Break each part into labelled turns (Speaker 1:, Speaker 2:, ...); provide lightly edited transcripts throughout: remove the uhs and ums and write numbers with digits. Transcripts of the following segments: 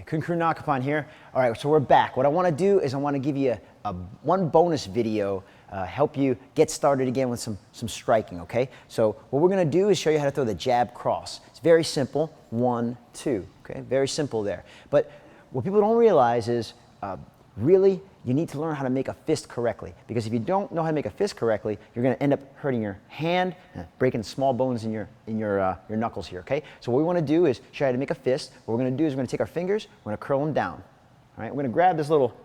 Speaker 1: Kun Nakapon here. All right, so we're back. What I want to do is I want to give you one bonus video, help you get started again with some striking, okay? So what we're going to do is show you how to throw the jab cross. It's very simple, 1, 2, okay? Very simple there. But what people don't realize is really you need to learn how to make a fist correctly, because if you don't know how to make a fist correctly, you're going to end up hurting your hand, breaking small bones in your knuckles here, okay? So what we want to do is show you how to make a fist. What we're going to do is we're going to take our fingers, we're going to curl them down, all right? We're going to grab this little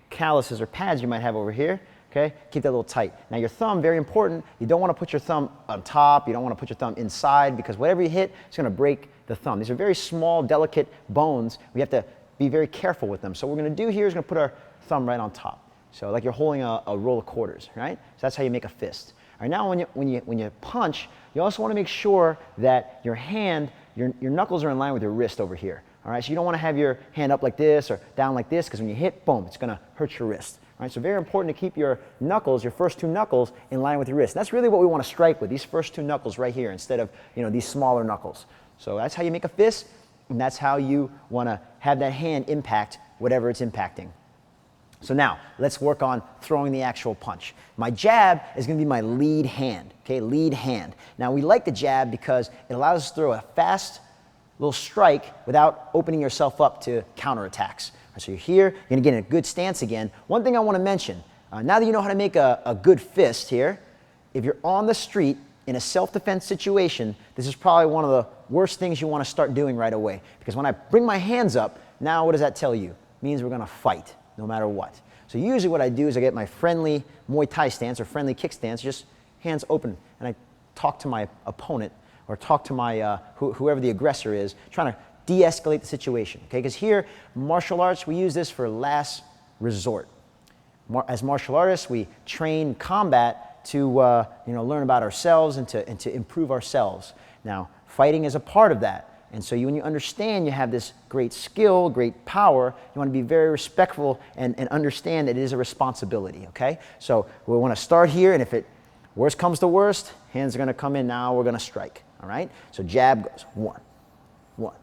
Speaker 1: calluses or pads you might have over here, okay? Keep that a little tight. Now your thumb, very important, you don't want to put your thumb on top, you don't want to put your thumb inside, because whatever you hit, it's going to break the thumb. These are very small, delicate bones. We have to be very careful with them. So what we're going to do here is going to put our thumb right on top. So like you're holding a roll of quarters, right? So that's how you make a fist. All right, now when you punch, you also want to make sure that your hand, your knuckles are in line with your wrist over here. All right, so you don't want to have your hand up like this or down like this, because when you hit, boom, it's going to hurt your wrist. All right, so very important to keep your knuckles, your first two knuckles, in line with your wrist. And that's really what we want to strike with, these first two knuckles right here, instead of these smaller knuckles. So that's how you make a fist, and that's how you want to have that hand impact whatever it's impacting. So now, let's work on throwing the actual punch. My jab is going to be my lead hand, okay, lead hand. Now, we like the jab because it allows us to throw a fast little strike without opening yourself up to counterattacks. Right, so you're here, you're going to get in a good stance again. One thing I want to mention, now that you know how to make a good fist here, if you're on the street in a self-defense situation, this is probably one of the worst things you want to start doing right away. Because when I bring my hands up, now what does that tell you? It means we're going to fight, no matter what. So usually what I do is I get my friendly Muay Thai stance or friendly kick stance, just hands open, and I talk to my opponent or talk to my whoever the aggressor is, trying to de-escalate the situation. Okay, because here, martial arts, we use this for last resort. As martial artists, we train combat to learn about ourselves and to improve ourselves. Now, fighting is a part of that. And so when you understand you have this great skill, great power, you want to be very respectful and understand that it is a responsibility, okay? So we want to start here, and if worst comes to worst, hands are going to come in now, we're going to strike, all right? So jab goes 1, 1.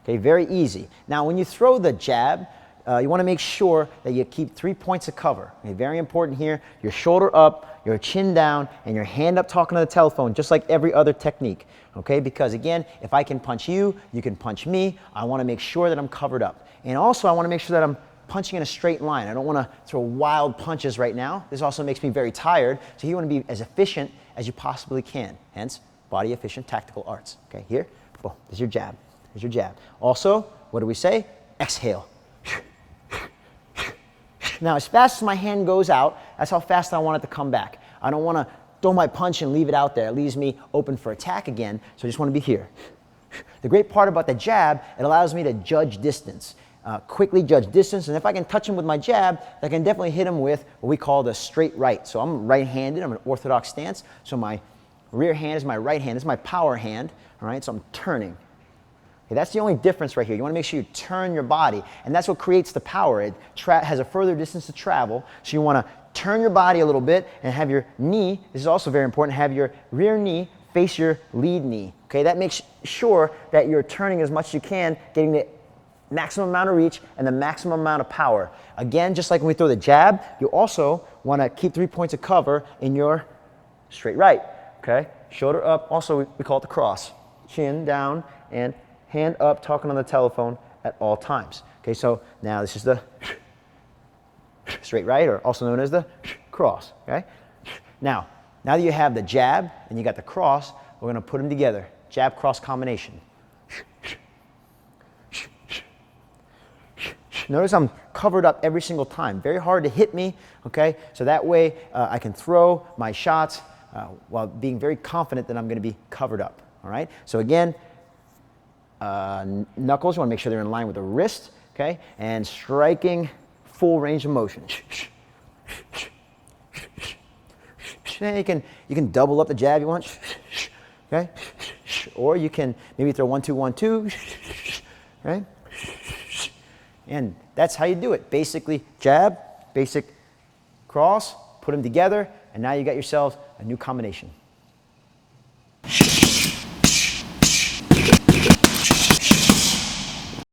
Speaker 1: Okay, very easy. Now when you throw the jab, you want to make sure that you keep 3 points of cover. Okay, very important here, your shoulder up, your chin down, and your hand up talking to the telephone, just like every other technique. Okay, because again, if I can punch you, you can punch me. I want to make sure that I'm covered up. And also I want to make sure that I'm punching in a straight line. I don't want to throw wild punches right now. This also makes me very tired. So you want to be as efficient as you possibly can. Hence, body efficient tactical arts. Okay, here, boom, there's your jab. There's your jab. Also, what do we say? Exhale. Now, as fast as my hand goes out, that's how fast I want it to come back. I don't want to throw my punch and leave it out there. It leaves me open for attack again, so I just want to be here. The great part about the jab, it allows me to judge distance, quickly judge distance, and if I can touch him with my jab, I can definitely hit him with what we call the straight right. So I'm right-handed, I'm an orthodox stance, so my rear hand is my right hand, this is my power hand, all right, so I'm turning. Okay, that's the only difference right here. You want to make sure you turn your body, and that's what creates the power. It has a further distance to travel, so you want to turn your body a little bit and have your knee, this is also very important, have your rear knee face your lead knee. Okay, that makes sure that you're turning as much as you can, getting the maximum amount of reach and the maximum amount of power. Again, just like when we throw the jab, you also want to keep 3 points of cover in your straight right. Okay, shoulder up, also we call it the cross. Chin down and hand up, talking on the telephone at all times. Okay, so now this is the straight right, or also known as the cross, okay? Now that you have the jab and you got the cross, we're gonna put them together. Jab-cross combination. Notice I'm covered up every single time. Very hard to hit me, okay? So that way I can throw my shots while being very confident that I'm gonna be covered up, all right? So again, knuckles, you want to make sure they're in line with the wrist, okay? And striking full range of motion. You can double up the jab you want, okay? Or you can maybe throw 1, 2, 1, 2, okay? And that's how you do it. Basically, jab, basic cross, put them together, and now you got yourself a new combination.